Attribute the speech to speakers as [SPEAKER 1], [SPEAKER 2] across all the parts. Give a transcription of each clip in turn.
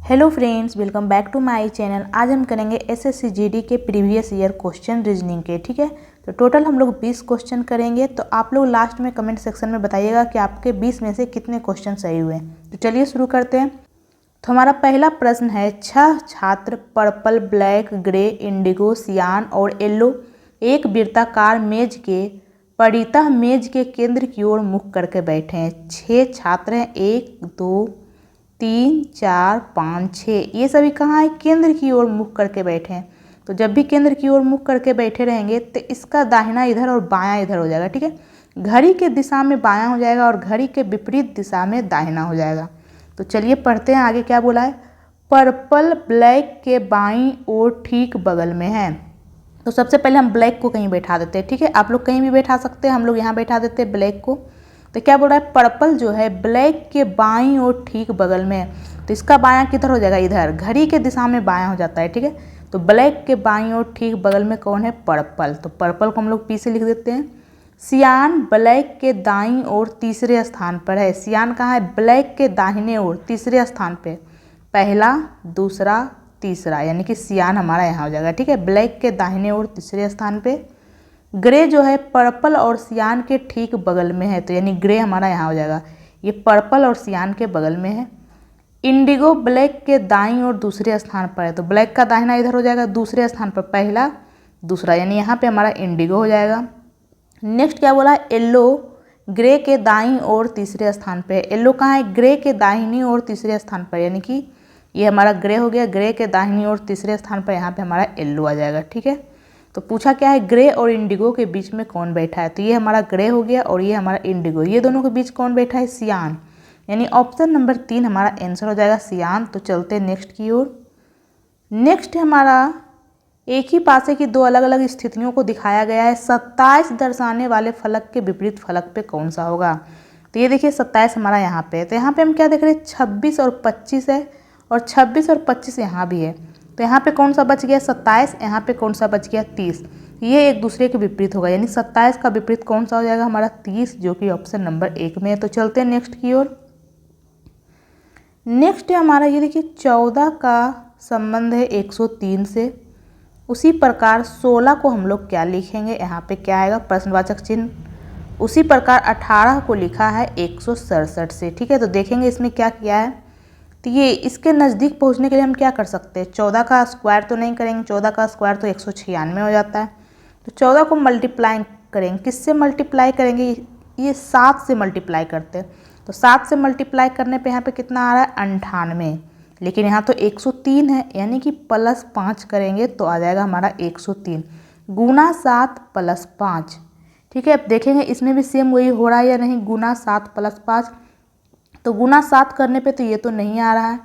[SPEAKER 1] Hello friends, welcome back to my channel. आज हम करेंगे एसएससी जीडी के प्रीवियस ईयर क्वेश्चन रीजनिंग के। ठीक है, तो टोटल हम लोग 20 क्वेश्चन करेंगे। तो आप लोग लास्ट में कमेंट सेक्शन में बताइएगा कि आपके 20 में से कितने क्वेश्चन सही हुए। तो चलिए शुरू करते हैं। तो हमारा पहला प्रश्न है, 6 छात्र पर्पल, ब्लैक, ग्रे, इंडिगो, सियान और येलो एक वृत्ताकार मेज के परितः मेज के केंद्र की ओर मुख करके बैठे हैं। 6 छात्र हैं, 1 2 3 4 5 6। ये सभी कहाँ है? केंद्र की ओर मुख करके बैठे हैं। तो जब भी केंद्र की ओर मुख करके बैठे रहेंगे तो इसका दाहिना इधर और बायां इधर हो जाएगा। ठीक है, घड़ी के दिशा में बायां हो जाएगा और घड़ी के विपरीत दिशा में दाहिना हो जाएगा। तो चलिए पढ़ते हैं आगे क्या बोला है। पर्पल ब्लैक के बाईं ओर ठीक बगल में है। तो सबसे पहले हम ब्लैक को कहीं बैठा देते हैं। ठीक है, आप लोग कहीं भी बैठा सकते हैं, हम लोग यहाँ बैठा देते हैं ब्लैक को। तो क्या बोल रहा है, पर्पल जो है ब्लैक के बाईं ओर ठीक बगल में है। तो इसका बायां किधर हो जाएगा? इधर, घड़ी के दिशा में बायां हो जाता है। ठीक है, तो ब्लैक के बाईं ओर ठीक बगल में कौन है? पर्पल। तो पर्पल को हम लोग पी से लिख देते हैं। सियान ब्लैक के दाईं ओर तीसरे स्थान पर है। सियान कहाँ है? ब्लैक के दाहिने ओर तीसरे स्थान पे, पहला दूसरा तीसरा, यानी कि सियान हमारा यहाँ हो जाएगा। ठीक है, ब्लैक के दाहिने ओर तीसरे स्थान पे। ग्रे जो है पर्पल और सियान के ठीक बगल में है, तो यानी ग्रे हमारा यहाँ हो जाएगा। ये पर्पल और सियान के बगल में है। इंडिगो ब्लैक के दाईं ओर दूसरे स्थान पर है। तो ब्लैक का दाहिना इधर हो जाएगा, दूसरे स्थान पर पहला दूसरा, यानी यहाँ पे हमारा इंडिगो हो जाएगा। नेक्स्ट क्या बोला? येलो ग्रे के दाईं ओर तीसरे स्थान पे है। येलो कहाँ है? ग्रे के दाहिनी ओर तीसरे स्थान पर, यानी कि ये हमारा ग्रे हो गया। ग्रे के दाहिनी ओर तीसरे स्थान पर यहाँ पे हमारा येलो आ जाएगा। ठीक है, तो पूछा क्या है, ग्रे और इंडिगो के बीच में कौन बैठा है? तो ये हमारा ग्रे हो गया और ये हमारा इंडिगो। ये दोनों के बीच कौन बैठा है? सियान, यानी ऑप्शन नंबर 3 हमारा आंसर हो जाएगा, सियान। तो चलते हैं नेक्स्ट की ओर। नेक्स्ट हमारा एक ही पासे की दो अलग अलग स्थितियों को दिखाया गया है। 27 दर्शाने वाले फलक के विपरीत फलक पे कौन सा होगा? तो ये देखिए 27 हमारा यहाँ पे है। तो यहाँ पे हम क्या देख रहे हैं? 26 और 25 है, और 26 और 25 यहाँ भी है। तो यहाँ पे कौन सा बच गया? 27। यहाँ पे कौन सा बच गया? 30। ये एक दूसरे के विपरीत होगा, यानी 27 का विपरीत कौन सा हो जाएगा? हमारा 30, जो कि ऑप्शन नंबर 1 में है। तो चलते हैं नेक्स्ट की ओर। नेक्स्ट है हमारा, ये देखिए 14 का संबंध है 103 से। उसी प्रकार 16 को हम लोग क्या लिखेंगे? यहाँ पे क्या आएगा? प्रश्नवाचक चिन्ह। उसी प्रकार 18 को लिखा है 167 से। ठीक है, तो देखेंगे इसमें क्या किया है। तो ये इसके नज़दीक पहुंचने के लिए हम क्या कर सकते हैं? 14 का स्क्वायर तो नहीं करेंगे, 14 का स्क्वायर तो 196 हो जाता है। तो 14 को मल्टीप्लाई करेंगे, किससे मल्टीप्लाई करेंगे? ये 7 से मल्टीप्लाई करते हैं। तो 7 से मल्टीप्लाई करने पे यहाँ पे कितना आ रहा है? 98। लेकिन यहाँ तो 103 है, यानी कि +5 करेंगे तो आ जाएगा हमारा 103 गुना 7 + 5। ठीक है, अब देखेंगे इसमें भी सेम वही हो रहा है या नहीं। गुना 7 + 5, तो गुना 7 करने पे तो ये तो नहीं आ रहा है।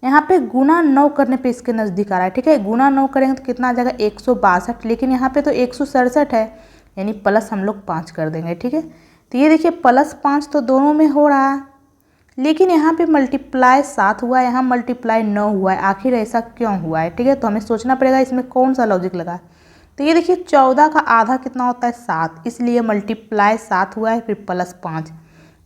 [SPEAKER 1] यहाँ पे गुना 9 करने पे इसके नज़दीक आ रहा है। ठीक है, गुना 9 करेंगे तो कितना आ जाएगा? 162। लेकिन यहाँ पे तो 167 है, यानी प्लस हम लोग 5 कर देंगे। ठीक है, तो ये देखिए +5 तो दोनों में हो रहा है, लेकिन यहाँ पे मल्टीप्लाई 7 हुआ है, यहाँ मल्टीप्लाई 9 हुआ है। आखिर ऐसा क्यों हुआ है? ठीक है, तो हमें सोचना पड़ेगा इसमें कौन सा लॉजिक लगा है। तो ये देखिए 14 का आधा कितना होता है? 7, इसलिए मल्टीप्लाई 7 हुआ है, फिर +5।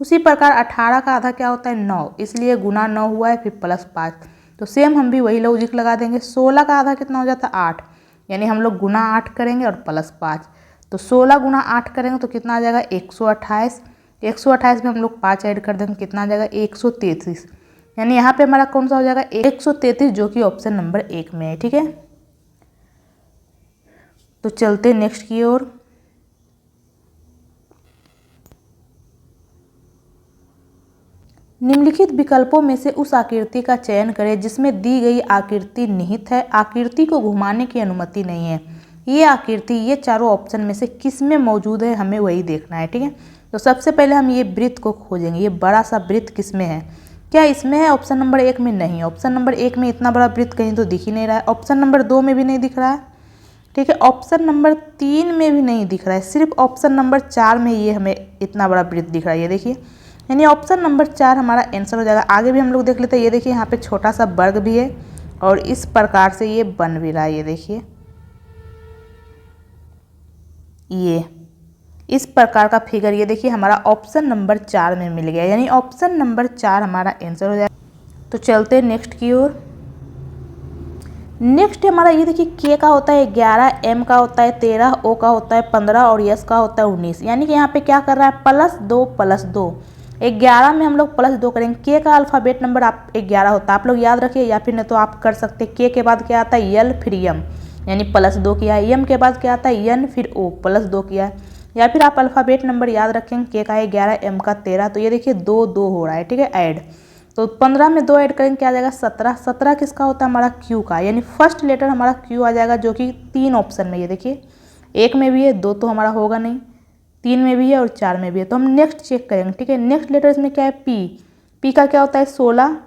[SPEAKER 1] उसी प्रकार 18 का आधा क्या होता है? 9, इसलिए गुना 9 हुआ है, फिर +5। तो सेम हम भी वही लॉजिक लगा देंगे। 16 का आधा कितना हो जाता है? 8, यानी हम लोग गुना 8 करेंगे और +5। तो 16 गुना 8 करेंगे तो कितना आ जाएगा? 128। 128 में हम लोग 5 ऐड कर देंगे, कितना आ जाएगा? 133। यानी यहाँ पे हमारा कौन सा हो जाएगा? 133, जो कि ऑप्शन नंबर 1 में है। ठीक है, तो चलते नेक्स्ट की ओर। निम्नलिखित विकल्पों में से उस आकृति का चयन करें जिसमें दी गई आकृति निहित है, आकृति को घुमाने की अनुमति नहीं है। ये आकृति ये चारों ऑप्शन में से किस में मौजूद है, हमें वही देखना है। ठीक है, तो सबसे पहले हम ये वृत्त को खोजेंगे। ये बड़ा सा वृत्त किस में है? क्या इसमें है? ऑप्शन नंबर 1 में नहीं। ऑप्शन नंबर 1 में इतना बड़ा वृत्त कहीं तो दिख ही नहीं रहा है। ऑप्शन नंबर 2 में भी नहीं दिख रहा है। ठीक है, ऑप्शन नंबर 3 में भी नहीं दिख रहा है। सिर्फ ऑप्शन नंबर 4 में ये हमें इतना बड़ा वृत्त दिख रहा है। ये देखिए, यानी ऑप्शन नंबर 4 हमारा आंसर हो जाएगा। आगे भी हम लोग देख लेते हैं। ये देखिए यहाँ पे छोटा सा वर्ग भी है और इस प्रकार से ये बन भी रहा है। ये देखिए, ये इस प्रकार का फिगर ये देखिए हमारा ऑप्शन नंबर 4 में मिल गया, यानी ऑप्शन नंबर 4 हमारा आंसर हो जाएगा। तो चलते हैं नेक्स्ट की ओर। नेक्स्ट हमारा ये देखिए के का होता है 11, एम का होता है 13, ओ का होता है 15 और यस का होता है 19। यानी कि यहाँ पे क्या कर रहा है +2 +2। 11 में हम लोग +2 करेंगे। के का अल्फ़ाबेट नंबर आप 11 होता है, आप लोग याद रखिए, या फिर नहीं तो आप कर सकते के बाद क्या आता है यल फिर यम, यानी +2 किया है। यम के बाद क्या आता है यन फिर ओ, +2 किया है। या फिर आप अल्फ़ाबेट नंबर याद रखेंगे, के का है 11, एम का 13, तो ये देखिए 2 2 हो रहा है, ठीक है, ऐड। तो 15 में 2 ऐड करेंगे क्या आ जाएगा 17। 17 किसका होता है हमारा क्यू का, यानी फर्स्ट लेटर हमारा क्यू आ जाएगा, जो कि 3 ऑप्शन में, ये देखिए 1 में भी है, 2 तो हमारा होगा नहीं, 3 में भी है और 4 में भी है। तो हम नेक्स्ट चेक करेंगे, ठीक है। नेक्स्ट लेटर इसमें क्या है पी का क्या होता है 16,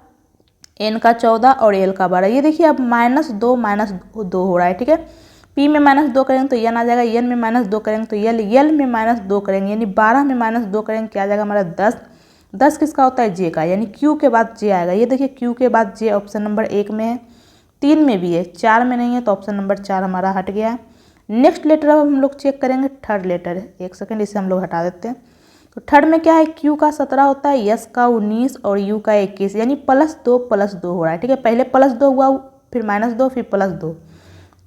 [SPEAKER 1] एन का 14 और एल का 12। ये देखिए अब -2 हो रहा है, ठीक है। पी में -2 करेंगे तो एन आ जाएगा, एन में -2 करेंगे तो यल में -2 करेंगे, यानी 12 में -2 करेंगे क्या आ जाएगा हमारा 10। 10 किसका होता है जे का, यानी क्यू के बाद जे आएगा। ये देखिए क्यू के बाद जे ऑप्शन नंबर 1 में है, 3 में भी है, 4 में नहीं है, तो ऑप्शन नंबर 4 हमारा हट गया है। नेक्स्ट लेटर अब हम लोग चेक करेंगे थर्ड लेटर है, 1 सेकेंड इसे हम लोग हटा देते हैं। तो थर्ड में क्या है क्यू का 17 होता है, यस का 19 और यू का 21, यानी +2 हो रहा है, ठीक है। पहले +2 हुआ, फिर -2, फिर +2,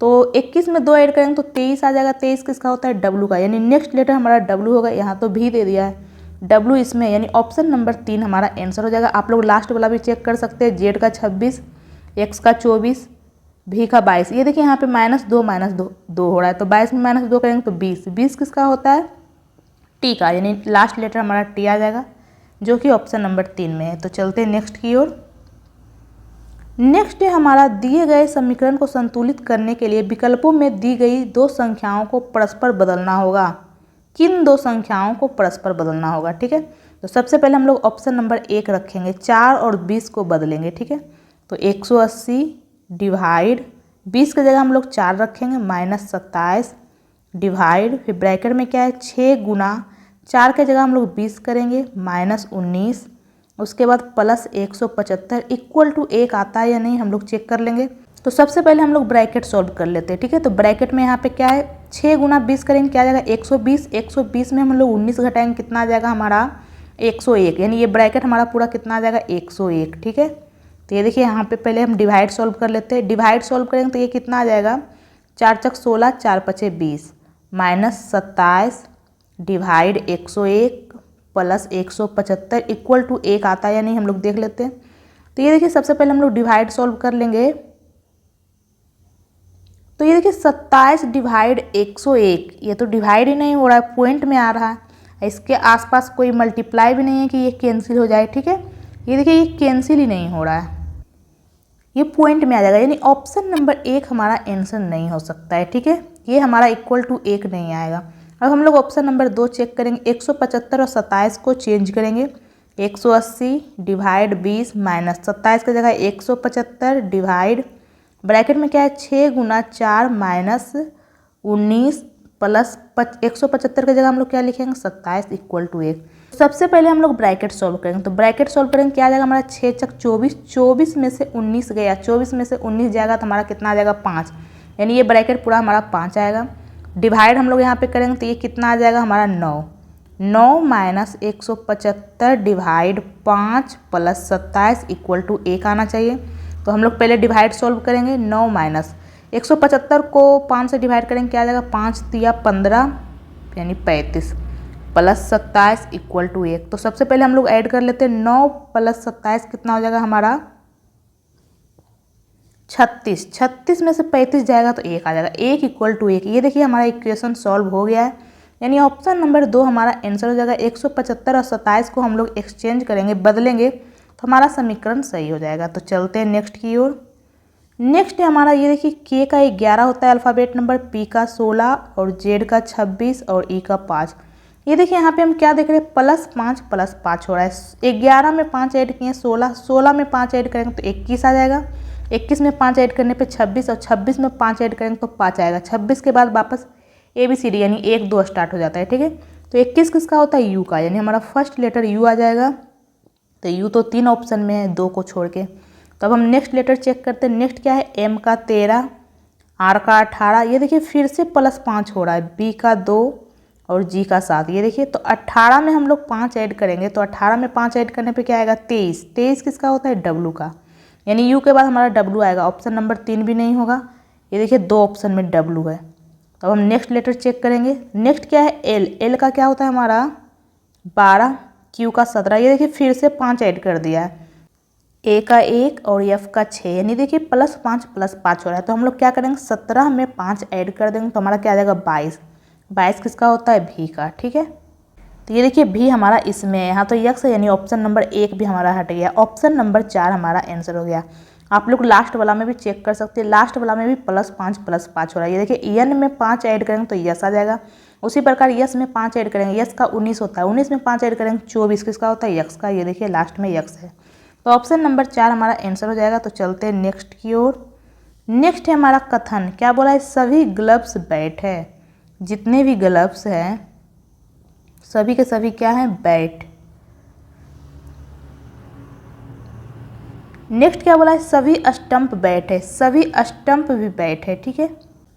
[SPEAKER 1] तो 21 में 2 ऐड करेंगे तो 23 आ जाएगा। 23 किसका होता है डब्लू का, यानी नेक्स्ट लेटर हमारा डब्लू होगा। यहाँ तो भी दे दिया है डब्लू इसमें, यानी ऑप्शन नंबर 3 हमारा आंसर हो जाएगा। आप लोग लास्ट वाला भी चेक कर सकते हैं, जेड का 26, एक्स का 24, भी का 22। ये देखिए यहाँ पे -2 हो रहा है, तो 22 में -2 करेंगे तो 20। 20 किसका होता है टी का, यानी लास्ट लेटर हमारा टी आ जाएगा, जो कि ऑप्शन नंबर 3 में है। तो चलते हैं नेक्स्ट की ओर। नेक्स्ट है हमारा दिए गए समीकरण को संतुलित करने के लिए विकल्पों में दी गई 2 संख्याओं को परस्पर बदलना होगा। किन 2 संख्याओं को परस्पर बदलना होगा, ठीक है। तो सबसे पहले हम लोग ऑप्शन नंबर 1 रखेंगे, 4 और 20 को बदलेंगे, ठीक है। तो 180 डिवाइड 20 की जगह हम लोग 4 रखेंगे, -27 डिवाइड, फिर ब्रैकेट में क्या है 6 गुना 4 के जगह हम लोग 20 करेंगे, -19, उसके बाद +175 इक्वल टू 1 आता है या नहीं हम लोग चेक कर लेंगे। तो सबसे पहले हम लोग ब्रैकेट सॉल्व कर लेते हैं, ठीक है। तो ब्रैकेट में यहाँ पे क्या है 6 गुना 20 करेंगे क्या आ जाएगा 120। 120 में हम लोग 19 घटाएंगे कितना आ जाएगा हमारा 101, यानी ये ब्रैकेट हमारा पूरा कितना आ जाएगा 101, ठीक है। तो ये देखिए यहाँ पे पहले हम डिवाइड सॉल्व कर लेते हैं। डिवाइड सॉल्व करेंगे तो ये कितना आ जाएगा 4 चक 16, 4 पचे 20, -27 डिवाइड 101 +175 इक्वल टू 1 आता है या नहीं हम लोग देख लेते हैं। तो ये देखिए सबसे पहले हम लोग डिवाइड सॉल्व कर लेंगे। तो ये देखिए 27 डिवाइड 101, ये तो डिवाइड ही नहीं हो रहा है, पॉइंट में आ रहा है, इसके आसपास कोई मल्टीप्लाई भी नहीं है कि ये कैंसिल हो जाए, ठीक है। ये देखिए ये कैंसिल ही नहीं हो रहा है, ये पॉइंट में आ जाएगा, यानी ऑप्शन नंबर 1 हमारा आंसर नहीं हो सकता है, ठीक है। ये हमारा इक्वल टू 1 नहीं आएगा। अब हम लोग ऑप्शन नंबर 2 चेक करेंगे, 175 और 27 को चेंज करेंगे, 180 डिवाइड 20 -27 की जगह 175 डिवाइड, ब्रैकेट में क्या है 6 गुना 4 -19 प्लस 175 की जगह हम लोग क्या लिखेंगे 27 इक्वल टू 1। सबसे पहले हम लोग ब्रैकेट सॉल्व करेंगे। तो ब्रैकेट सॉल्व करेंगे क्या आ जाएगा हमारा 6 चक 24, 24 में से 19 गया, 24 में से 19 जाएगा तो हमारा कितना आ जाएगा 5, यानी ये ब्रैकेट पूरा हमारा 5 आएगा। डिवाइड हम लोग यहाँ पे करेंगे तो ये कितना आ जाएगा हमारा 9 -175 डिवाइड 5 + 27 इक्वल टू 1 आना चाहिए। तो हम लोग पहले डिवाइड सॉल्व करेंगे, 9 -175 को 5 से डिवाइड करेंगे क्या आ जाएगा 5 तिया 15 यानी 35 + 27 इक्वल टू 1। तो सबसे पहले हम लोग ऐड कर लेते हैं, 9 + 27 कितना हो जाएगा हमारा 36। 36 में से 35 जाएगा तो 1 आ जाएगा, 1 इक्वल टू 1। ये देखिए हमारा इक्वेशन सॉल्व हो गया है, यानी ऑप्शन नंबर 2 हमारा आंसर हो जाएगा। 175 और 27 को हम लोग एक्सचेंज करेंगे, बदलेंगे, तो हमारा समीकरण सही हो जाएगा। तो चलते हैं नेक्स्ट की ओर। नेक्स्ट है हमारा ये देखिए के का 11 होता है अल्फ़ाबेट नंबर, पी का 16 और जेड का 26 और ई का 5। ये देखिए यहाँ पे हम क्या देख रहे हैं +5 + 5 हो रहा है। 11 में 5 ऐड किए 16, 16 में 5 ऐड करेंगे तो 21 आ जाएगा, 21 में 5 ऐड करने पे 26 और 26 में 5 ऐड करेंगे तो 5 आएगा। 26 के बाद वापस ABCD यानी 1 2 स्टार्ट हो जाता है, ठीक है। तो 21 किसका होता है यू का, यानी हमारा फर्स्ट लेटर यू आ जाएगा। तो यू तो 3 ऑप्शन में है 2 को छोड़ के। तो अब हम नेक्स्ट लेटर चेक करते हैं। नेक्स्ट क्या है एम का 13, आर का 18। ये देखिए फिर से +5 हो रहा है, बी का 2 और जी का 7। ये देखिए तो 18 में हम लोग 5 ऐड करेंगे, तो 18 में 5 ऐड करने पे क्या आएगा 23। 23 किसका होता है डब्लू का, यानी यू के बाद हमारा डब्लू आएगा, ऑप्शन नंबर 3 भी नहीं होगा। ये देखिए 2 ऑप्शन में डब्लू है। तो अब हम नेक्स्ट लेटर चेक करेंगे। नेक्स्ट क्या है, एल। एल का क्या होता है हमारा 12, क्यू का 17। ये देखिए फिर से 5 ऐड कर दिया है, ए का 1 और एफ का 6, यानी देखिए +5 +5 हो रहा है। तो हम लोग क्या करेंगे, 17 में 5 ऐड कर देंगे तो हमारा क्या आ जाएगा 22। 22 किसका होता है, भी का। ठीक है, तो ये देखिए भी हमारा इसमें है, यहाँ तो यक्स है, यानी ऑप्शन नंबर 1 भी हमारा हट गया। ऑप्शन नंबर 4 हमारा आंसर हो गया। आप लोग लास्ट वाला में भी चेक कर सकते हैं, लास्ट वाला में भी +5 +5 हो रहा है। ये देखिए एन में 5 ऐड करेंगे तो यस आ जाएगा। उसी प्रकार यस में 5 ऐड करेंगे, यस का 19 होता है, 19 में 5 ऐड करेंगे 24 किसका होता है, यक्स का। ये देखिए लास्ट में यक्स है, तो ऑप्शन नंबर 4 हमारा आंसर हो जाएगा। तो चलते हैं नेक्स्ट की ओर। नेक्स्ट है हमारा कथन। क्या बोला है, सभी ग्लव्स बैट है। जितने भी ग्लव्स हैं सभी के सभी क्या है, बैट। नेक्स्ट क्या बोला है, सभी स्टंप बैट है। सभी स्टंप भी बैट है। ठीक है,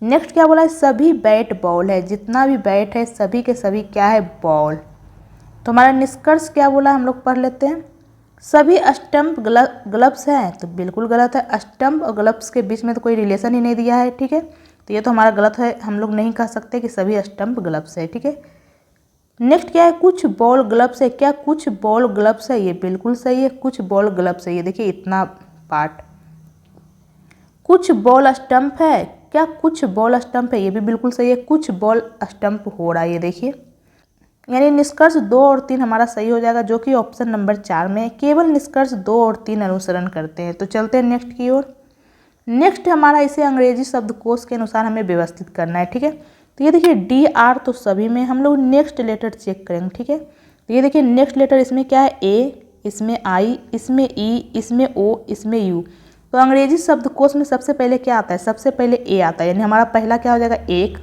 [SPEAKER 1] नेक्स्ट क्या बोला है, सभी बैट बॉल है। जितना भी बैट है सभी के सभी क्या है, बॉल। तो हमारा निष्कर्ष क्या बोला हम लोग पढ़ लेते हैं। सभी स्टंप ग्लव्स हैं, तो बिल्कुल गलत है। स्टंप और ग्लव्स के बीच में तो कोई रिलेशन ही नहीं दिया है। ठीक है, तो ये तो हमारा गलत है, हम लोग नहीं कह सकते कि सभी स्टंप ग्लव्स है। ठीक है, नेक्स्ट क्या है, कुछ बॉल ग्लव्स है। क्या कुछ बॉल ग्लव्स है, ये बिल्कुल सही है, कुछ बॉल ग्लव्स है। ये देखिए इतना पार्ट। कुछ बॉल स्टंप है। क्या कुछ बॉल स्टंप है, ये भी बिल्कुल सही है, कुछ बॉल स्टंप हो रहा है। ये देखिए, यानी निष्कर्ष 2 और 3 हमारा सही हो जाएगा, जो कि ऑप्शन नंबर 4 में केवल निष्कर्ष 2 और 3 अनुसरण करते हैं। तो चलते हैं नेक्स्ट की ओर। नेक्स्ट हमारा इसे अंग्रेजी शब्दकोश के अनुसार हमें व्यवस्थित करना है। ठीक है, तो ये देखिए डी आर तो सभी में, हम लोग नेक्स्ट लेटर चेक करेंगे। ठीक है, तो ये देखिए नेक्स्ट लेटर इसमें क्या है, ए, इसमें आई, इसमें ई, इसमें ओ, इसमें यू। तो अंग्रेजी शब्दकोश में सबसे पहले क्या आता है, सबसे पहले ए आता है, यानी हमारा पहला क्या हो जाएगा 1।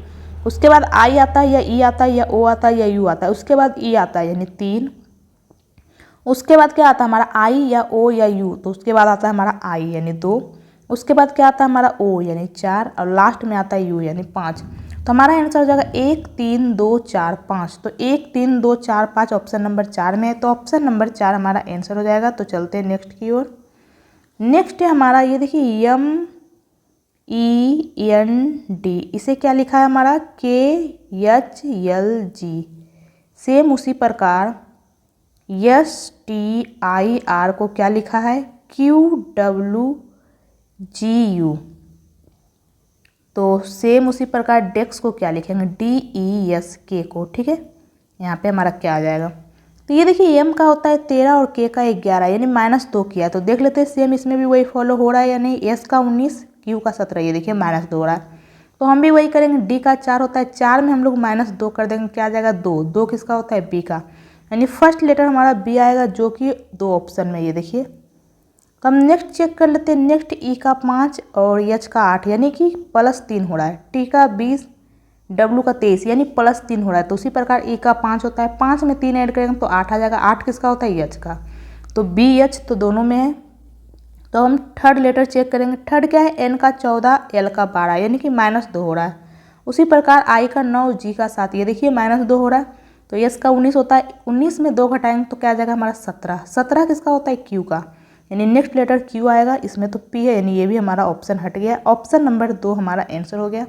[SPEAKER 1] उसके बाद आई आता है या ई आता है या ओ आता है या यू आता है। उसके बाद ई आता है यानी 3। उसके बाद क्या आता है हमारा आई या ओ या यू, तो उसके बाद आता है हमारा आई यानी 2। उसके बाद क्या आता है हमारा ओ यानी 4 और लास्ट में आता है यू यानी 5। तो हमारा आंसर हो जाएगा 1 3 2 4 5। तो 1 3 2 4 5 ऑप्शन नंबर 4 में है, तो ऑप्शन नंबर 4 हमारा आंसर हो जाएगा। तो चलते हैं नेक्स्ट की ओर। नेक्स्ट है हमारा ये देखिए MEND, इसे क्या लिखा है हमारा KHLG। सेम उसी प्रकार STIR को क्या लिखा है QWGU। तो सेम उसी प्रकार डेस्क को क्या लिखेंगे DESK को। ठीक है, यहाँ पे हमारा क्या आ जाएगा, तो ये देखिए एम का होता है 13 और के का 11, यानी -2 किया है। तो देख लेते हैं सेम इसमें भी वही फॉलो हो रहा है या नहीं। एस का 19, क्यू का 17, ये देखिए -2 हो रहा है, तो हम भी वही करेंगे। डी का 4 होता है, 4 में हम लोग -2 कर देंगे, क्या आ जाएगा 2। 2 किसका होता है, बी का, यानी फर्स्ट लेटर हमारा बी आएगा, जो कि 2 ऑप्शन में। ये देखिए, तो हम नेक्स्ट चेक कर लेते हैं। नेक्स्ट ई का 5 और एच का 8, यानी कि +3 हो रहा है। टी का 20, डब्लू का 23, यानी +3 हो रहा है। तो उसी प्रकार ई का 5 होता है, 5 में 3 ऐड करेंगे तो 8 आ जाएगा। 8 किसका होता है, एच का, तो बी एच तो दोनों में है। तो हम थर्ड लेटर चेक करेंगे। थर्ड क्या है, एन का 14, एल का 12, यानी कि -2 हो रहा है। उसी प्रकार आई का 9, जी का 7, ये देखिए -2 हो रहा है। तो एस का 19 होता है, 19 में 2 घटाएंगे तो क्या आ जाएगा हमारा 17। 17 किसका होता है, क्यू का, यानी नेक्स्ट लेटर क्यू आएगा। इसमें तो पी है, यानी ये भी हमारा ऑप्शन हट गया। ऑप्शन नंबर 2 हमारा आंसर हो गया।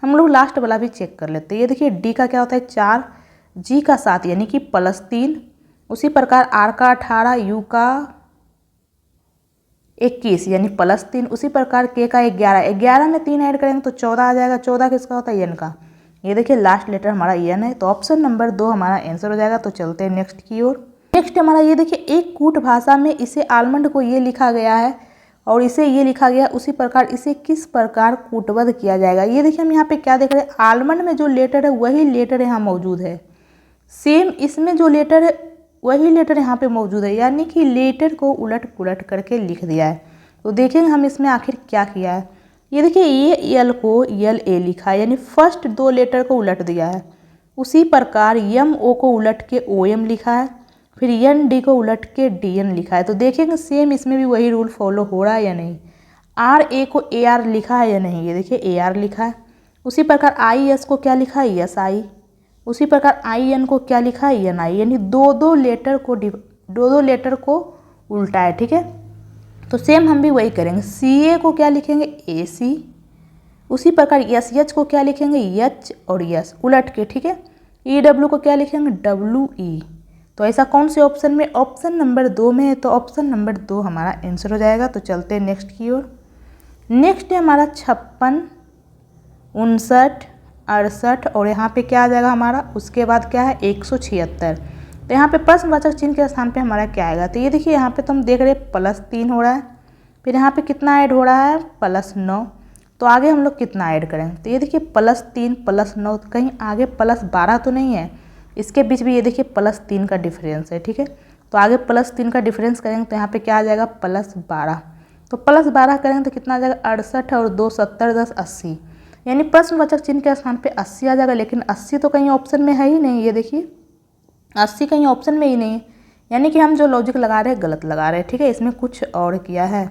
[SPEAKER 1] हम लोग लास्ट वाला भी चेक कर लेते हैं। ये देखिए डी का क्या होता है 4, जी का 7, यानी कि +3। उसी प्रकार आर का 18, यू का 21, यानी +3। उसी प्रकार के का 11, 11 में 3 ऐड करेंगे तो 14 आ जाएगा। 14 किसका होता है, एन का। ये देखिए लास्ट लेटर हमारा एन है, तो ऑप्शन नंबर 2 हमारा आंसर हो जाएगा। तो चलते हैं नेक्स्ट की ओर। नेक्स्ट हमारा ये देखिए एक कूट भाषा में इसे आलमंड को ये लिखा गया है और इसे ये लिखा गया, उसी प्रकार इसे किस प्रकार कूटबद्ध किया जाएगा। ये देखिए हम यहाँ पे क्या देख रहे हैं, आलमंड में जो लेटर है वही लेटर यहाँ मौजूद है। सेम इसमें जो लेटर है वही लेटर यहाँ पे मौजूद है, यानी कि लेटर को उलट पुलट करके लिख दिया है। तो देखेंगे हम इसमें आखिर क्या किया है। ये देखिए ये एल को एल ए लिखा है, यानी फर्स्ट 2 लेटर को उलट दिया है। उसी प्रकार यम ओ को उलट के ओ एम लिखा है, फिर एन डी को उलट के डी एन लिखा है। तो देखेंगे सेम इसमें भी वही रूल फॉलो हो रहा है या नहीं। आर ए को ए आर लिखा है या नहीं, ये देखिए ए आर लिखा है। उसी प्रकार आई एस को क्या लिखा है, एस आई। उसी प्रकार आई एन को क्या लिखा है, एन आई, यानी 2 लेटर को उल्टा है। ठीक है, तो सेम हम भी वही करेंगे, CA को क्या लिखेंगे AC, उसी प्रकार SH को क्या लिखेंगे H और S उलट के, ठीक है। EW को क्या लिखेंगे WE। तो ऐसा कौन से ऑप्शन में, ऑप्शन नंबर 2 में है, तो ऑप्शन नंबर 2 हमारा आंसर हो जाएगा। तो चलते हैं नेक्स्ट की ओर। नेक्स्ट है हमारा 56, 59, 68 और यहाँ पे क्या आ जाएगा हमारा, उसके बाद क्या है 176। तो यहाँ पे प्रश्नवाचक चिन्ह के स्थान पे हमारा क्या आएगा, तो ये देखिए यहाँ पे तो हम देख रहे हैं +3 हो रहा है, फिर यहाँ पे कितना ऐड हो रहा है +9। तो आगे हम लोग कितना ऐड करें, तो ये देखिए +3 +9, कहीं आगे +12 तो नहीं है, इसके बीच भी ये देखिए +3 का डिफरेंस है, ठीक है। तो आगे +3 का डिफरेंस करेंगे तो यहाँ पे क्या आ जाएगा +12। तो +12 करेंगे तो कितना आ जाएगा 68 और 2 70 10 80, यानी प्रश्नवाचक चिन्ह के स्थान पे 80 आ जाएगा। लेकिन 80 तो कहीं ऑप्शन में है ही नहीं, ये देखिए 80 कहीं ऑप्शन में ही नहीं है, यानी कि हम जो लॉजिक लगा रहे हैं गलत लगा रहे हैं, ठीक है। इसमें कुछ और किया है,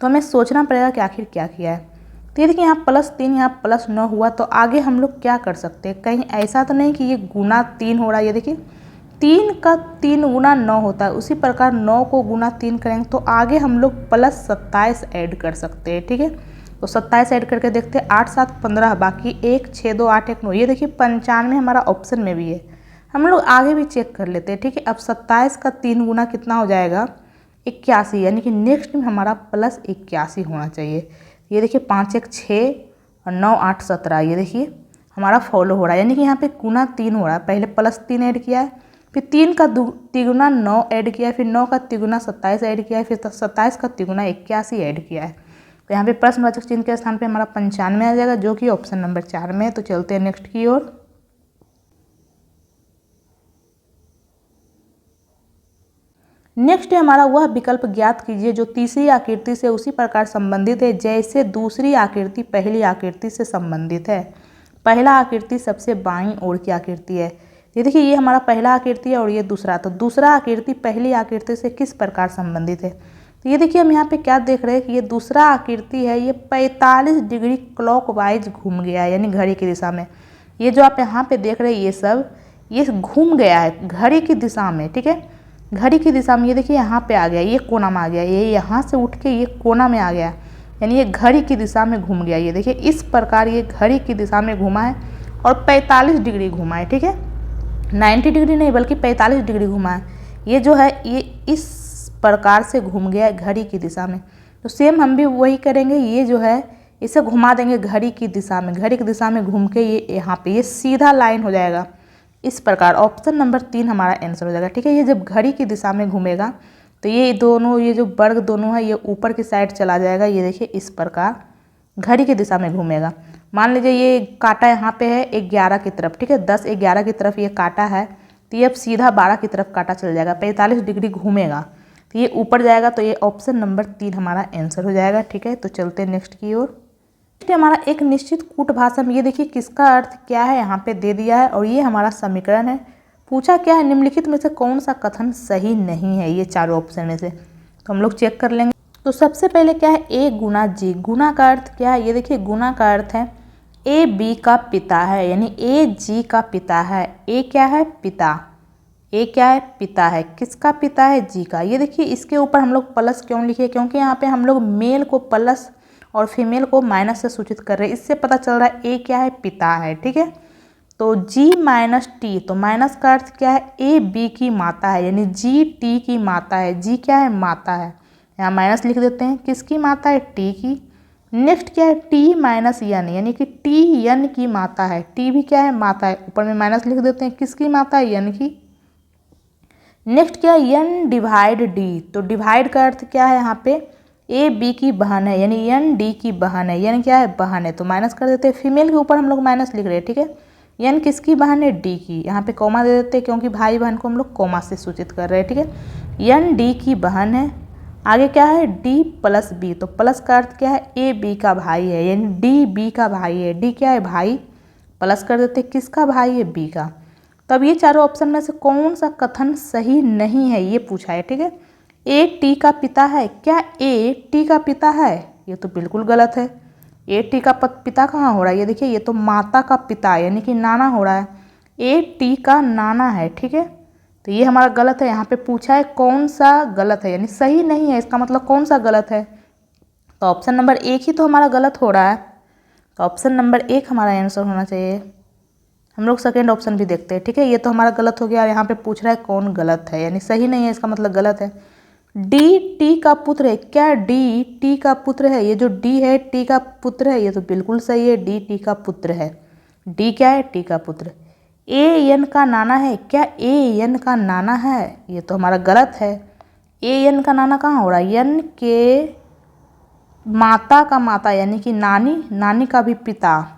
[SPEAKER 1] तो हमें सोचना पड़ेगा कि आखिर क्या किया है। तो ये देखिए यहाँ +3 यहाँ +9 हुआ, तो आगे हम लोग क्या कर सकते हैं, कहीं ऐसा तो नहीं कि ये गुना 3 हो रहा है। ये देखिए 3 का 3 गुना 9 होता है, उसी प्रकार 9 को गुना 3 करेंगे तो आगे हम लोग +27 ऐड कर सकते हैं, ठीक है। तो 27 ऐड करके देखते हैं, 8 7 15, बाकी 1 6 2 8 1 9, ये देखिए 95 हमारा ऑप्शन में भी है। हम लोग आगे भी चेक कर लेते हैं, ठीक है। अब 27 का 3 गुना कितना हो जाएगा 81, यानी कि नेक्स्ट में हमारा +81 होना चाहिए। ये देखिए 5 1 6 और 9 8 17, ये देखिए हमारा फॉलो हो रहा है, यानी कि यहाँ पे गुना 3 हो रहा है। पहले +3 ऐड किया है, फिर 3 का तिगुना 9 ऐड किया है, फिर 9 का तिगुना 27 ऐड किया है, फिर 27 का तिगुना 81 ऐड किया है। तो यहाँ पे प्रश्नवाचक चिन्ह के स्थान पे हमारा 95 आ जाएगा, जो कि ऑप्शन नंबर 4 में है। तो चलते हैं नेक्स्ट की ओर। नेक्स्ट है हमारा वह विकल्प ज्ञात कीजिए जो तीसरी आकृति से उसी प्रकार संबंधित है जैसे दूसरी आकृति पहली आकृति से संबंधित है। पहला आकृति सबसे बाईं ओर की आकृति है। ये देखिए ये हमारा पहला आकृति है और ये दूसरा, तो दूसरा आकृति पहली आकृति से किस प्रकार संबंधित है। तो ये देखिए हम यहाँ पे क्या देख रहे हैं कि ये दूसरा आकृति है, ये 45 डिग्री क्लॉकवाइज घूम गया है, यानी घड़ी की दिशा में। ये जो आप यहाँ पे देख रहे हैं ये सब ये घूम गया है घड़ी की दिशा में, ठीक है, घड़ी की दिशा में। ये देखिए यहाँ पे आ गया, ये कोना में आ गया, ये यहाँ से उठ के ये कोना में आ गया, यानी ये घड़ी की दिशा में घूम गया। ये देखिए इस प्रकार ये घड़ी की दिशा में घूमा है और 45 डिग्री घूमा है, ठीक है, 90 डिग्री नहीं बल्कि 45 डिग्री घुमा है। ये जो है ये इस प्रकार से घूम गया है घड़ी की दिशा में। तो सेम हम भी वही करेंगे, ये जो है इसे घुमा देंगे घड़ी की दिशा में, घड़ी की दिशा में घूम के ये यहाँ पे ये सीधा लाइन हो जाएगा इस प्रकार। ऑप्शन नंबर 3 हमारा आंसर हो जाएगा, ठीक है। ये जब घड़ी की दिशा में घूमेगा तो ये दोनों, ये जो वर्ग दोनों है ये ऊपर की साइड चला जाएगा। ये देखिए इस प्रकार घड़ी की दिशा में घूमेगा। मान लीजिए ये काटा यहाँ पे है 11 की तरफ, ठीक है, 10 11 की तरफ ये काटा है, तो ये अब सीधा 12 की तरफ काटा चल जाएगा, 45 डिग्री घूमेगा तो ये ऊपर जाएगा। तो ये ऑप्शन नंबर 3 हमारा आंसर हो जाएगा, ठीक है। तो चलते हैं नेक्स्ट की ओर। हमारा एक निश्चित कूट भाषा में, ये देखिए किसका अर्थ क्या है यहाँ पे दे दिया है और ये हमारा समीकरण है। पूछा क्या है, निम्नलिखित में से कौन सा कथन सही नहीं है, ये चारों ऑप्शन में से। तो हम लोग चेक कर लेंगे। तो सबसे पहले क्या है A गुना G, गुना का अर्थ क्या है, ये देखिए गुना का अर्थ है A B का पिता है, यानी A G का पिता है। A क्या है पिता, A क्या है पिता है, किसका पिता है G का। ये देखिए इसके ऊपर हम लोग प्लस क्यों लिखे, क्योंकि यहाँ पे हम लोग मेल को प्लस और फीमेल को माइनस से सूचित कर रहे हैं, इससे पता चल रहा है A क्या है पिता है, ठीक है। तो G माइनस T, तो माइनस का अर्थ क्या है A B की माता है, यानी G T की माता है। G क्या है माता है, यहाँ माइनस लिख देते हैं, किसकी माता है T की। नेक्स्ट क्या है T माइनस N, यानी कि T N की माता है, T भी क्या है माता है, ऊपर में माइनस लिख देते हैं, किसकी माता है N की। नेक्स्ट क्या है N डिवाइड D, तो डिवाइड का अर्थ क्या है यहाँ पे A B की बहन है, यानी N D की बहन है। N क्या है बहन है, तो माइनस कर देते हैं, फीमेल के ऊपर हम लोग माइनस लिख रहे हैं, ठीक है। N किसकी बहन है D की, यहाँ पे कॉमा दे देते हैं क्योंकि भाई बहन को हम लोग कॉमा से सूचित कर रहे हैं, ठीक है। N D की बहन है। आगे क्या है D प्लस B, तो प्लस का अर्थ क्या है A B का भाई है, यानी D B का भाई है। D क्या है भाई, प्लस कर देते हैं, किसका भाई है B का। तब ये चारों ऑप्शन में से कौन सा कथन सही नहीं है ये पूछा है, ठीक है। A T का पिता है, क्या A T का पिता है, ये तो बिल्कुल गलत है। A T का पिता कहाँ हो रहा है, ये देखिए ये तो माता का पिता यानी कि नाना हो रहा है। A T का नाना है, ठीक है। तो ये हमारा गलत है। यहाँ पे पूछा है कौन सा गलत है, यानी सही नहीं है, इसका मतलब कौन सा गलत है। तो ऑप्शन नंबर 1 ही तो हमारा गलत हो रहा है। तो ऑप्शन नंबर 1 हमारा आंसर होना चाहिए। हम लोग सेकेंड ऑप्शन भी देखते हैं, ठीक है। ये तो हमारा गलत हो गया, यहाँ पे पूछ रहा है कौन गलत है, यानी सही नहीं है, इसका मतलब गलत है। डी टी का पुत्र है, क्या डी टी का पुत्र है? ये जो डी है टी का पुत्र है, ये तो बिल्कुल सही है, डी टी का पुत्र है। डी क्या है? टी का पुत्र। ए एन का नाना है, क्या ए एन का नाना है? ये तो हमारा गलत है। ए एन का नाना कहाँ हो रहा है? एन के माता का माता, यानी कि नानी, नानी का भी पिता,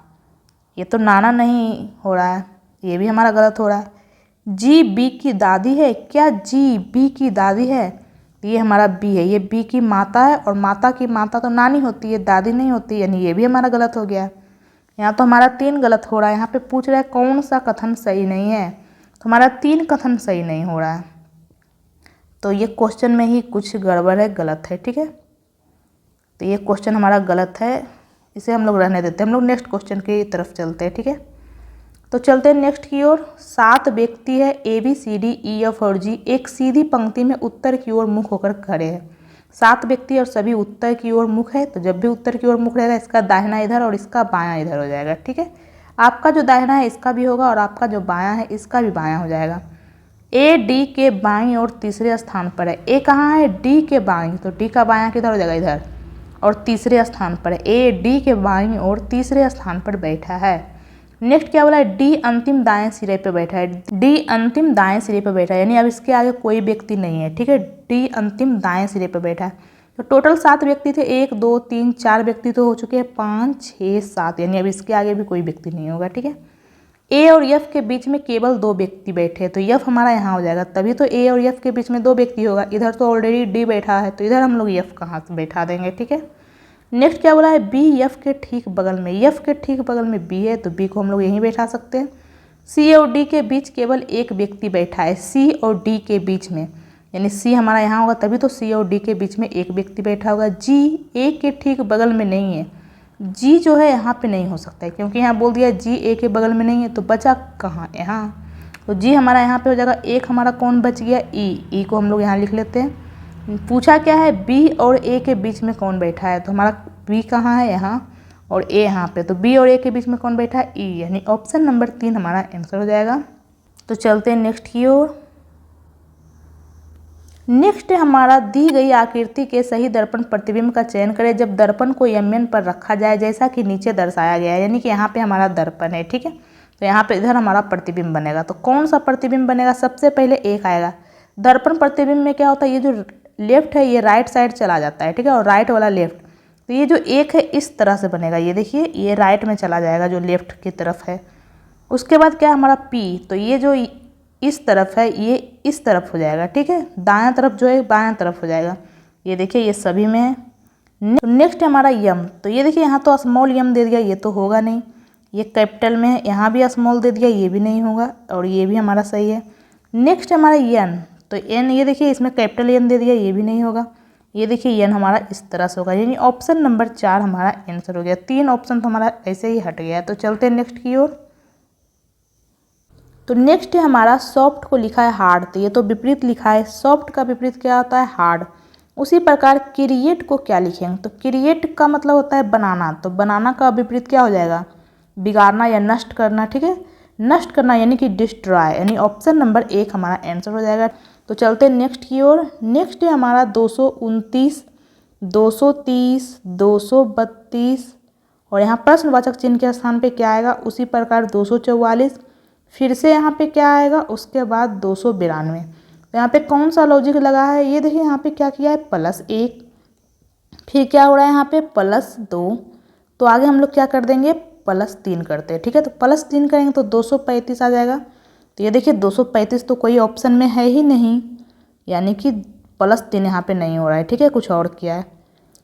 [SPEAKER 1] ये तो नाना नहीं हो रहा है, ये भी हमारा गलत हो रहा है। जी बी की दादी है, क्या जी बी की दादी है? ये हमारा बी है, ये बी की माता है, और माता की माता तो नानी होती है, दादी नहीं होती, यानी ये भी हमारा गलत हो गया। यहाँ तो हमारा 3 गलत हो रहा है। यहाँ पे पूछ रहा है कौन सा कथन सही नहीं है, तो हमारा 3 कथन सही नहीं हो रहा है। तो ये क्वेश्चन में ही कुछ गड़बड़ है, गलत है, ठीक है। तो ये क्वेश्चन हमारा गलत है, इसे हम लोग रहने देते हैं। हम लोग नेक्स्ट क्वेश्चन की तरफ चलते हैं, ठीक है। तो चलते हैं नेक्स्ट की ओर। 7 व्यक्ति है A B C D E F और जी, एक सीधी पंक्ति में उत्तर की ओर मुख होकर खड़े हैं। 7 व्यक्ति और सभी उत्तर की ओर मुख है, तो जब भी उत्तर की ओर मुख रहेगा, इसका दाहिना इधर और इसका बायां इधर हो जाएगा, ठीक है। आपका जो दाहिना है इसका भी होगा, और आपका जो बायां है इसका भी बायां हो जाएगा। ए डी के बाईं और तीसरे स्थान पर है। ए कहाँ है? डी के बाईं, तो डी का बायां किधर हो जाएगा? इधर, और तीसरे स्थान पर है। ए डी के बाईं और तीसरे स्थान पर बैठा है। नेक्स्ट क्या बोला है? डी अंतिम दाएं सिरे पे बैठा है। डी अंतिम दाएं सिरे पे बैठा है, यानी अब इसके आगे कोई व्यक्ति नहीं है, ठीक है। डी अंतिम दाएं सिरे पे बैठा है। तो टोटल 7 व्यक्ति थे, 1 2 3 4 व्यक्ति तो हो चुके हैं, 5 6 7, यानी अब इसके आगे भी कोई व्यक्ति नहीं होगा, ठीक है। ए और एफ के बीच में केवल 2 व्यक्ति बैठे, तो एफ हमारा यहाँ हो जाएगा, तभी तो ए और एफ के बीच में 2 व्यक्ति होगा। इधर तो ऑलरेडी डी बैठा है, तो इधर हम लोग एफ कहाँ से बैठा देंगे, ठीक है। नेक्स्ट क्या बोला है? बी एफ के ठीक बगल में, एफ के ठीक बगल में बी है, तो बी को हम लोग यहीं बैठा सकते हैं। सी और डी के बीच केवल एक व्यक्ति बैठा है, सी और डी के बीच में, यानी सी हमारा यहाँ होगा, तभी तो सी और डी के बीच में एक व्यक्ति बैठा होगा। जी ए के ठीक बगल में नहीं है, जी जो है यहाँ पे नहीं हो सकता है, क्योंकि यहाँ बोल दिया जी ए के बगल में नहीं है, तो बचा कहाँ? यहाँ, तो जी हमारा यहाँ पे हो जाएगा। एक हमारा कौन बच गया? ई को हम लोग यहाँ लिख लेते हैं। पूछा क्या है? बी और ए के बीच में कौन बैठा है, तो हमारा बी कहाँ है? यहाँ, और ए यहाँ पे, तो बी और ए के बीच में कौन बैठा है? ई, यानी ऑप्शन नंबर 3 हमारा आंसर हो जाएगा। तो चलते हैं नेक्स्ट की ओर। नेक्स्ट हमारा दी गई आकृति के सही दर्पण प्रतिबिंब का चयन करें जब दर्पण को यमन पर रखा जाए जैसा कि नीचे दर्शाया गया है, यानी कि यहाँ पे हमारा दर्पण है, ठीक है। तो यहाँ पे इधर हमारा प्रतिबिंब बनेगा, तो कौन सा प्रतिबिंब बनेगा? सबसे पहले एक आएगा। दर्पण प्रतिबिंब में क्या होता है? ये जो लेफ्ट है ये राइट साइड चला जाता है, ठीक है, और राइट वाला लेफ्ट। तो ये जो एक है इस तरह से बनेगा, ये देखिए ये राइट में चला जाएगा जो लेफ्ट की तरफ है। उसके बाद क्या है हमारा पी, तो ये जो इस तरफ है ये इस तरफ हो जाएगा, ठीक है, दायां तरफ जो है बायां तरफ हो जाएगा। ये देखिए ये सभी में है। नेक्स्ट हमारा यम, तो ये देखिए यहाँ तो स्मॉल यम दे दिया, ये तो होगा नहीं। ये कैपिटल में है, यहाँ भी स्मॉल दे दिया, ये भी नहीं होगा, और ये भी हमारा सही है। नेक्स्ट हमारा एन, तो एन ये देखिए इसमें कैपिटल एन दे दिया, ये भी नहीं होगा। ये देखिए एन हमारा इस तरह से होगा, यानी ऑप्शन नंबर 4 हमारा आंसर हो गया। 3 ऑप्शन तो हमारा ऐसे ही हट गया। तो चलते हैं नेक्स्ट की ओर। तो नेक्स्ट है हमारा सॉफ्ट को लिखा है हार्ड, तो ये तो विपरीत लिखा है, सॉफ्ट का विपरीत क्या होता है? हार्ड। उसी प्रकार क्रिएट को क्या लिखेंगे? तो क्रिएट का मतलब होता है बनाना, तो बनाना का विपरीत क्या हो जाएगा? बिगाड़ना या नष्ट करना, ठीक है, नष्ट करना यानी कि डिस्ट्रॉय, यानी ऑप्शन नंबर 1 हमारा आंसर हो जाएगा। तो चलते हैं नेक्स्ट की ओर। नेक्स्ट है हमारा 229, 230, 232, और यहाँ प्रश्नवाचक चिन्ह के स्थान पे क्या आएगा? उसी प्रकार 244, फिर से यहाँ पे क्या आएगा? उसके बाद 292। तो यहाँ पे कौन सा लॉजिक लगा है? ये देखिए यहाँ पे क्या किया है? +1, फिर क्या हो रहा है यहाँ पे? +2, तो आगे हम लोग क्या कर देंगे? +3 करते हैं, ठीक है। तो +3 करेंगे तो 235 आ जाएगा। तो ये देखिए 235 तो कोई ऑप्शन में है ही नहीं, यानी कि +3 यहाँ पे नहीं हो रहा है, ठीक है, कुछ और किया है।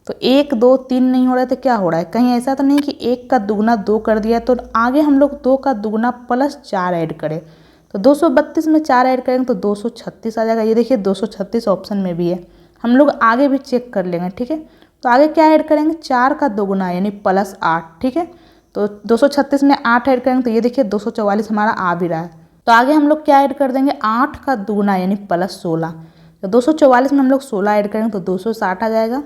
[SPEAKER 1] तो 1 2 3 नहीं हो रहा है, तो क्या हो रहा है? कहीं ऐसा तो नहीं कि 1 का दुगना 2 कर दिया, तो आगे हम लोग 2 का दुगना +4 ऐड करें, तो 232 में 4 ऐड करेंगे तो 236 आ जाएगा। ये देखिए 236 ऑप्शन में भी है, हम लोग आगे भी चेक कर लेंगे, ठीक है। तो आगे क्या ऐड करेंगे? 4 का दोगुना यानी +8, ठीक है। तो 236 में 8 ऐड करेंगे तो ये देखिए 244 हमारा आ भी रहा है। तो आगे हम लोग क्या ऐड कर देंगे, 8 का दुगुना यानी प्लस 16। तो 244 में हम लोग 16 ऐड करेंगे तो 260 आ जाएगा।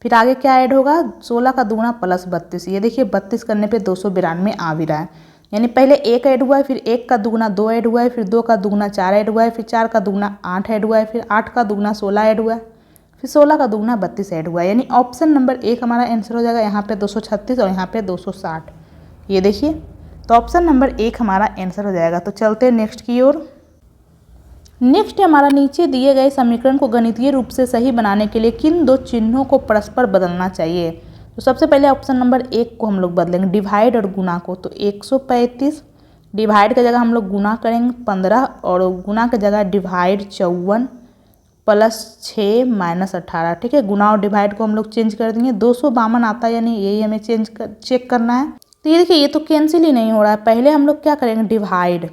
[SPEAKER 1] फिर आगे क्या ऐड होगा, 16 का दुगुना प्लस 32। ये देखिए 32 करने पे 292 आ भी रहा है। यानी पहले 1 ऐड हुआ है, फिर 1 का दुगुना 2 ऐड हुआ है, फिर 2 का दुगुना 4 ऐड हुआ है, फिर 4 का दुगुना 8 ऐड हुआ है, फिर 8 का दुगुना 16 ऐड हुआ है, फिर 16 का दुगुना 32 ऐड हुआ है। यानी ऑप्शन नंबर 1 हमारा आंसर हो जाएगा। यहाँ पे 236 और यहाँ पे 260। ये देखिए, तो ऑप्शन नंबर 1 हमारा आंसर हो जाएगा। तो चलते हैं नेक्स्ट की ओर। नेक्स्ट हमारा नीचे दिए गए समीकरण को गणितीय रूप से सही बनाने के लिए किन दो चिन्हों को परस्पर बदलना चाहिए। तो सबसे पहले ऑप्शन नंबर 1 को हम लोग बदलेंगे, डिवाइड और गुना को। तो 135 डिवाइड की जगह हम लोग गुना करेंगे 15, और गुना की जगह डिवाइड 54 प्लस 6 माइनस 18। ठीक है, गुना और डिवाइड को हम लोग चेंज कर देंगे। 252 आता है, यानी यही हमें चेक करना है। तो ये देखिए, ये तो कैंसिल ही नहीं हो रहा है। पहले हम लोग क्या करेंगे, डिवाइड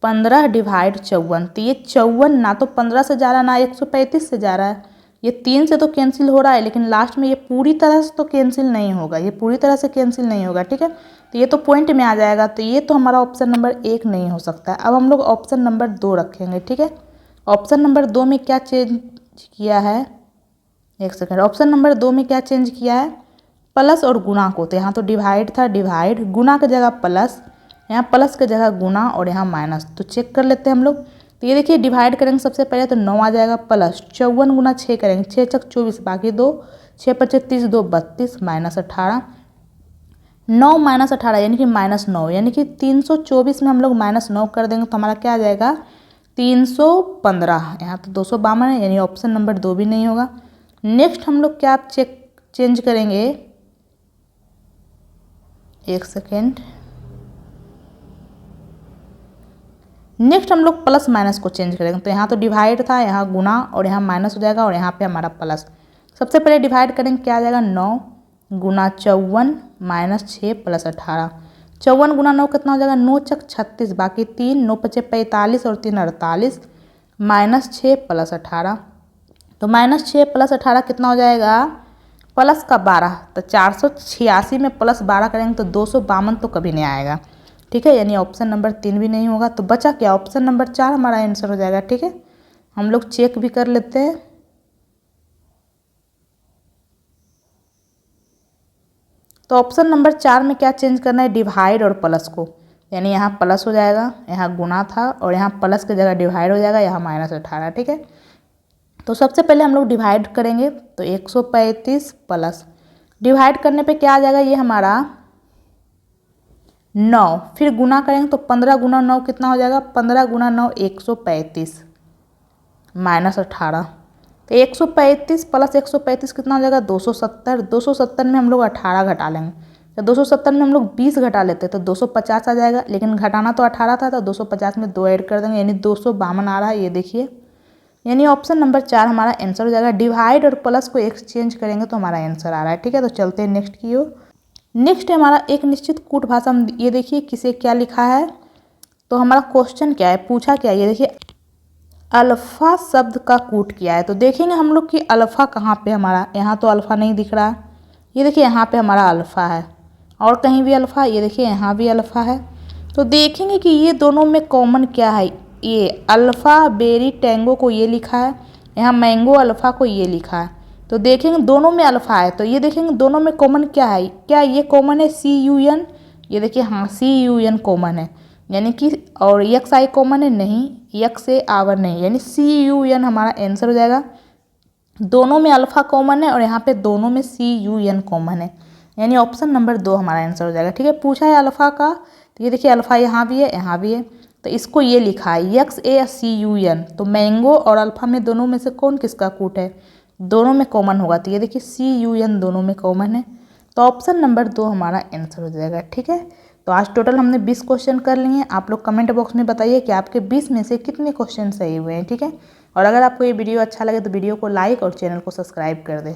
[SPEAKER 1] 15 डिवाइड 54। तो ये 54 ना तो 15 से जा रहा है ना 135 से जा रहा है। ये 3 से तो कैंसिल हो रहा है, लेकिन लास्ट में ये पूरी तरह से तो कैंसिल नहीं होगा, ये पूरी तरह से कैंसिल नहीं होगा। ठीक है, तो ये तो पॉइंट में आ जाएगा। तो ये तो हमारा ऑप्शन नंबर 1 नहीं हो सकता है। अब हम लोग ऑप्शन नंबर 2 रखेंगे। ठीक है, ऑप्शन नंबर 2 में क्या चेंज किया है, एक सेकेंड, ऑप्शन नंबर 2 में क्या चेंज किया है, प्लस और गुना को। तो यहाँ तो डिवाइड था, डिवाइड, गुना की जगह प्लस, यहाँ प्लस की जगह गुना और यहाँ माइनस। तो चेक कर लेते हैं हम लोग। तो ये देखिए, डिवाइड करेंगे सबसे पहले तो 9 आ जाएगा, प्लस 54 गुना 6 करेंगे, 6 चक 24 बाकी 2, 6 पचे 30, 2 32 माइनस 18, 9 माइनस 18 यानी कि माइनस 9, यानी कि 324 में हम लोग माइनस 9 कर देंगे तो हमारा क्या आ जाएगा, 315। यहाँ तो 252 है, यानी ऑप्शन नंबर 2 भी नहीं होगा। नेक्स्ट हम लोग क्या चेंज करेंगे, एक सेकेंड, नेक्स्ट हम लोग प्लस माइनस को चेंज करेंगे। तो यहाँ तो डिवाइड था, यहाँ गुना और यहाँ माइनस हो जाएगा, और यहाँ पे हमारा प्लस। सबसे पहले डिवाइड करेंगे, क्या आ जाएगा, 9 गुना 54 माइनस 6 प्लस 18। 54 गुना 9 कितना हो जाएगा, 9 चक 36 बाकी 3, 9 पचे 45 और 3 48 माइनस 6 प्लस 18। तो माइनस 6 प्लस 18 कितना हो जाएगा, प्लस का 12। तो 486 में प्लस 12 करेंगे तो 252 तो कभी नहीं आएगा। ठीक है, यानी ऑप्शन नंबर 3 भी नहीं होगा। तो बचा क्या, ऑप्शन नंबर 4 हमारा आंसर हो जाएगा। ठीक है, हम लोग चेक भी कर लेते हैं। तो ऑप्शन नंबर 4 में क्या चेंज करना है, डिवाइड और प्लस को। यानी यहाँ प्लस हो जाएगा, यहाँ गुना था, और यहाँ प्लस की जगह डिवाइड हो जाएगा, यहाँ माइनस 18। ठीक है, तो सबसे पहले हम लोग डिवाइड करेंगे। तो 135 प्लस, डिवाइड करने पे क्या आ जाएगा, ये हमारा 9, फिर गुना करेंगे तो 15 गुना 9 कितना हो जाएगा, 15 गुना 9 135 माइनस 18। तो 135 प्लस 135 कितना हो जाएगा, 270। 270 में हम लोग 18 घटा लेंगे। तो 270 में हम लोग 20 घटा लेते तो 250 आ जाएगा, लेकिन घटाना तो 18 था, तो 250 में 2 ऐड कर देंगे, यानी 252 आ रहा है। ये देखिए, यानी ऑप्शन नंबर 4 हमारा आंसर हो जाएगा। डिवाइड और प्लस को एक्सचेंज करेंगे तो हमारा आंसर आ रहा है। ठीक है, तो चलते हैं नेक्स्ट की ओर। नेक्स्ट है हमारा एक निश्चित कूट भाषा में, ये देखिए किसे क्या लिखा है। तो हमारा क्वेश्चन क्या है, पूछा क्या है, ये देखिए अल्फ़ा शब्द का कूट किया है। तो देखेंगे हम लोग कि अल्फ़ा कहाँ पे हमारा, यहाँ तो अल्फ़ा नहीं दिख रहा है। ये देखिए यहाँ पे हमारा अल्फ़ा है, और कहीं भी अल्फ़ा, ये देखिए यहाँ भी अल्फ़ा है। तो देखेंगे कि ये दोनों में कॉमन क्या है। ये अल्फ़ा बेरी टैंगो को ये लिखा है, यहाँ मैंगो अल्फ़ा को ये लिखा है। तो देखेंगे दोनों में अल्फ़ा है, तो ये देखेंगे दोनों में कॉमन क्या है, क्या ये कॉमन है, CUN। ये देखिए हाँ, CUN कॉमन है, यानी कि, और XI कॉमन है, नहीं, X से आवर नहीं, यानी CUN हमारा आंसर हो जाएगा। दोनों में अल्फ़ा कॉमन है और यहाँ पे दोनों में CUN कॉमन है, यानी ऑप्शन नंबर 2 हमारा आंसर हो जाएगा। ठीक है, पूछा है अल्फ़ा का, तो ये देखिए अल्फ़ा यहाँ भी है, यहाँ भी है, तो इसको ये लिखा है XACUN। तो मैंगो और अल्फ़ा में दोनों में से कौन किसका कूट है, दोनों में कॉमन होगा। तो ये देखिए CUN दोनों में कॉमन है, तो ऑप्शन नंबर 2 हमारा आंसर हो जाएगा। ठीक है, तो आज टोटल हमने 20 क्वेश्चन कर लिए हैं। आप लोग कमेंट बॉक्स में बताइए कि आपके 20 में से कितने क्वेश्चन सही हुए हैं। ठीक है, और अगर आपको ये वीडियो अच्छा लगे तो वीडियो को लाइक और चैनल को सब्सक्राइब कर दें।